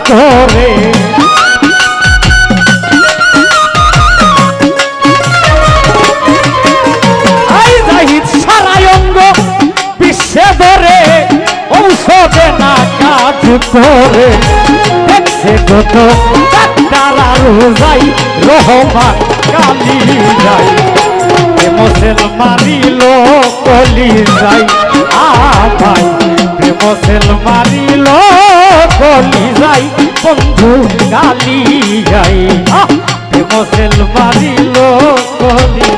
করে জাহিদ সারাই অঙ্গ বিশ্বে ধরে ঔষধে না কাজ করে দেখছে কত ডাক্তার আর যাই রহমান কালি যাই প্রেমসেল মারিল কলি যাই ভাই প্রেমসেল মারিল কলি যাই বন্ধু কালি যাই প্রেমসেল মারিল কলি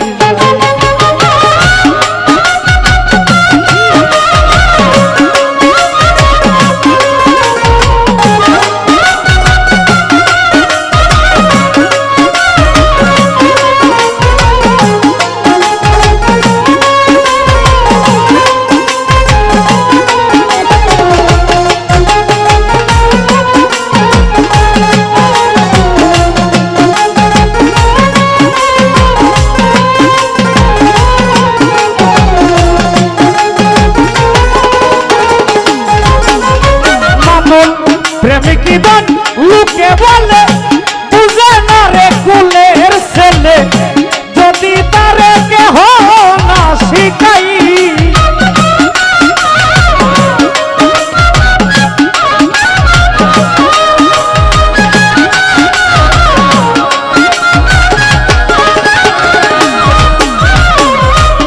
প্রেমিকগণ লোকে বলে বুঝে না রে কুলের ছেলে যদি তারে কেহ না শিখাই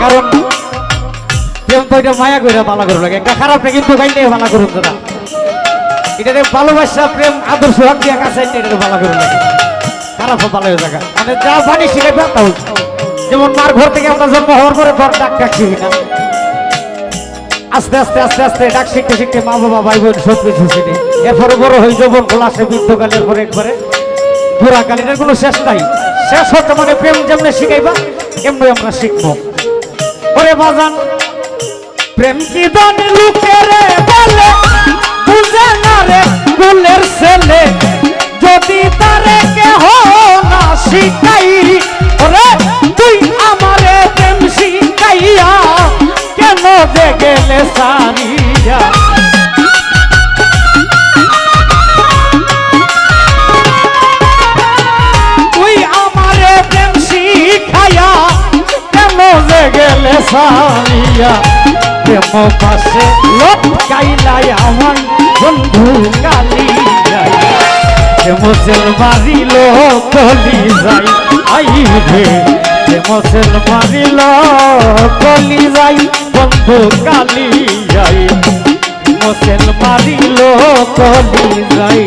কারণ প্রেম তো এটা মায়া করে ভালো করে লাগে একটা খারাপটা কিন্তু গাইলে ভালো করুন দাদা এটা ভালোবাসা প্রেম আদর্শ হক দিয়া কাছে এটা ভালো করে লাগে খারাপ ভালো হয়ে জায়গা মানে যা জানি শিখাইবে তাও যেমন মার ঘর থেকে আমরা জন্ম হওয়ার পরে ঘর ডাক শিখি না আস্তে আস্তে আস্তে আস্তে ডাক শিখতে শিখতে মা বাবা ভাই বোন সব কিছু শিখে এরপরে বড় হয়ে যৌবন খোলাসে বৃদ্ধকালের পরে একবারে বুড়াকাল এটার কোনো শেষ নাই শেষ হতে মানে প্রেম যেমনি শিখাইবা এমনি আমরা শিখবো ওরে বাজান প্রেম কি দান লুকেরে বলে বুঝে না রে কুলের ছেলে যদি তারে কেহ না শিখাই ওরে তুই আমারে প্রেম শিখাইয়া কেন যে গেলে সারিয়া তুই আমারে প্রেম শিখাইয়া কেন যে গেলে সারিয়া প্রেম পাশে লটকাইলাই আমার বন্ধু কালি যাই প্রেমসেল মারিল কলি যাই আই রে প্রেমসেল মারিল কলি যাই বন্ধু কালি যাই প্রেমসেল মারিল কলি যাই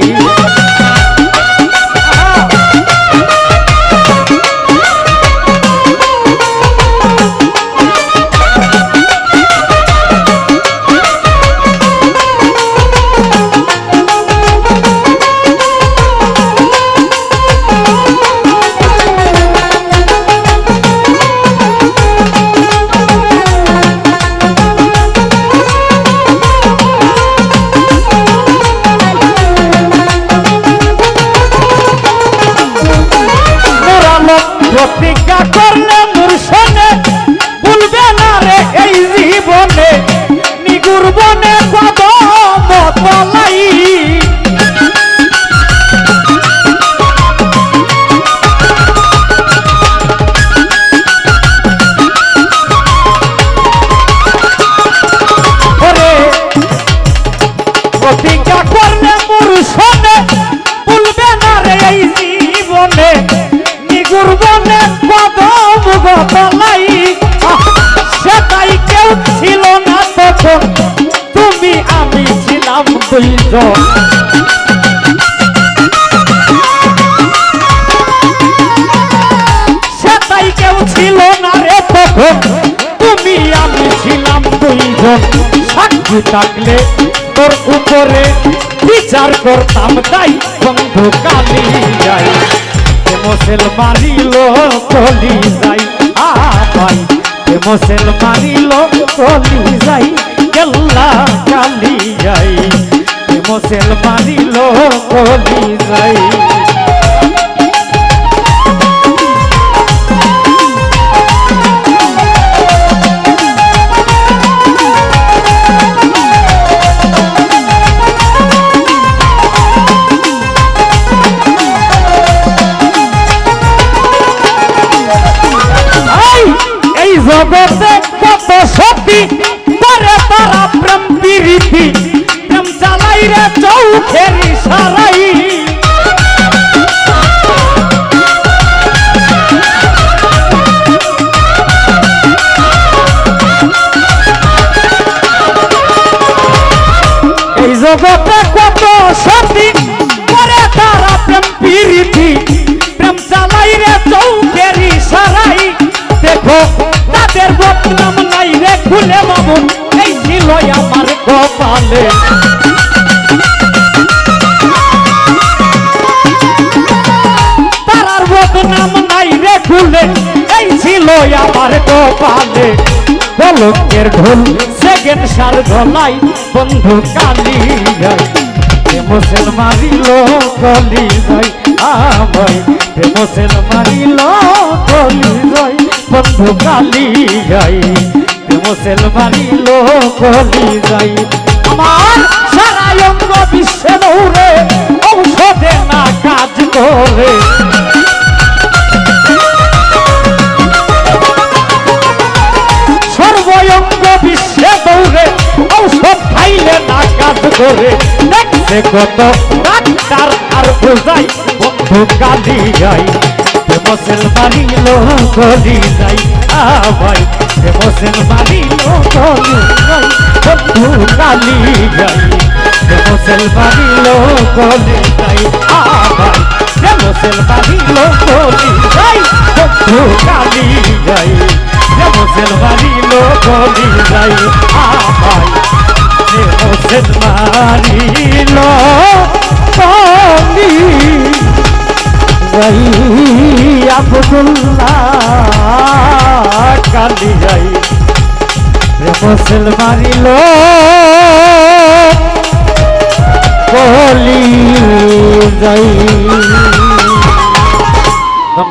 প্রতিজ্ঞা করলে মূর্ষণে ভুলবে না রে এই জীবনে নিগুর বনে কদম তলাই প্রতিজ্ঞা করলে মূর্ষণে ভুলবে না রে এই জীবনে গুরবনে কদম গতলাই সেটাই কেউ ছিল না তখন তুমি আমি ছিলাম দুইজন সেটাই কেউ ছিল না রে তখন তুমি আমি ছিলাম দুইজন সাক্ষী থাকলে তোর উপরে বিচার করতাম তাই বন্ধু কালি যাই প্রেমসেল মারিল কলি যাই ভাই প্রেমসেল মারিল কলি যাই কেল্লা কালি যাই প্রেমসেল মারিল কলি যাই করে তারা প্রেম প্রীতি প্রেম চালাই রে চৌখের ইশারাই এই জগতে কত সতী করে তারা প্রেম প্রীতি প্রেম চালাই রে চৌখের ইশারাই দেখো তাদের বদনাম নাই রে খুলে মামুন এই ছিল আমার কপালে তারার বদনাম নাই রে খুলে এই ছিল আমার কপালে পলকের ঢোল সেকেন্ড সার গলাই বন্ধু কালি যায় প্রেমসেল মারিল কলি যায় আমায় প্রেমসেল মারিল কলি যায় বন্ধু কালি যায় প্রেমসেল মারিল কলি যায় আমার সারা অঙ্গ বিশ্বে দৌড়ে ঔষধে না কাজ করে সর্বঙ্গ বিশ্বে দৌড়ে ঔষধ খাইলে না কাজ করে দেখছে কত ডাক্তার আর বোঝাই বন্ধু কালি যাই প্রেমসেল মারিল কলি যাই ভাই প্রেমসেল মারিল কলি যাই বন্ধু কালি যাই প্রেমসেল মারিল কলি যাই ভাই প্রেমসেল মারিল কলি যাই বন্ধু কালি যাই প্রেমসেল মারিল কলি যাই ভাই প্রেমসেল মারিল কলি যাই আব্দুল্লাহ কালি যাই প্রেমসেল মারিল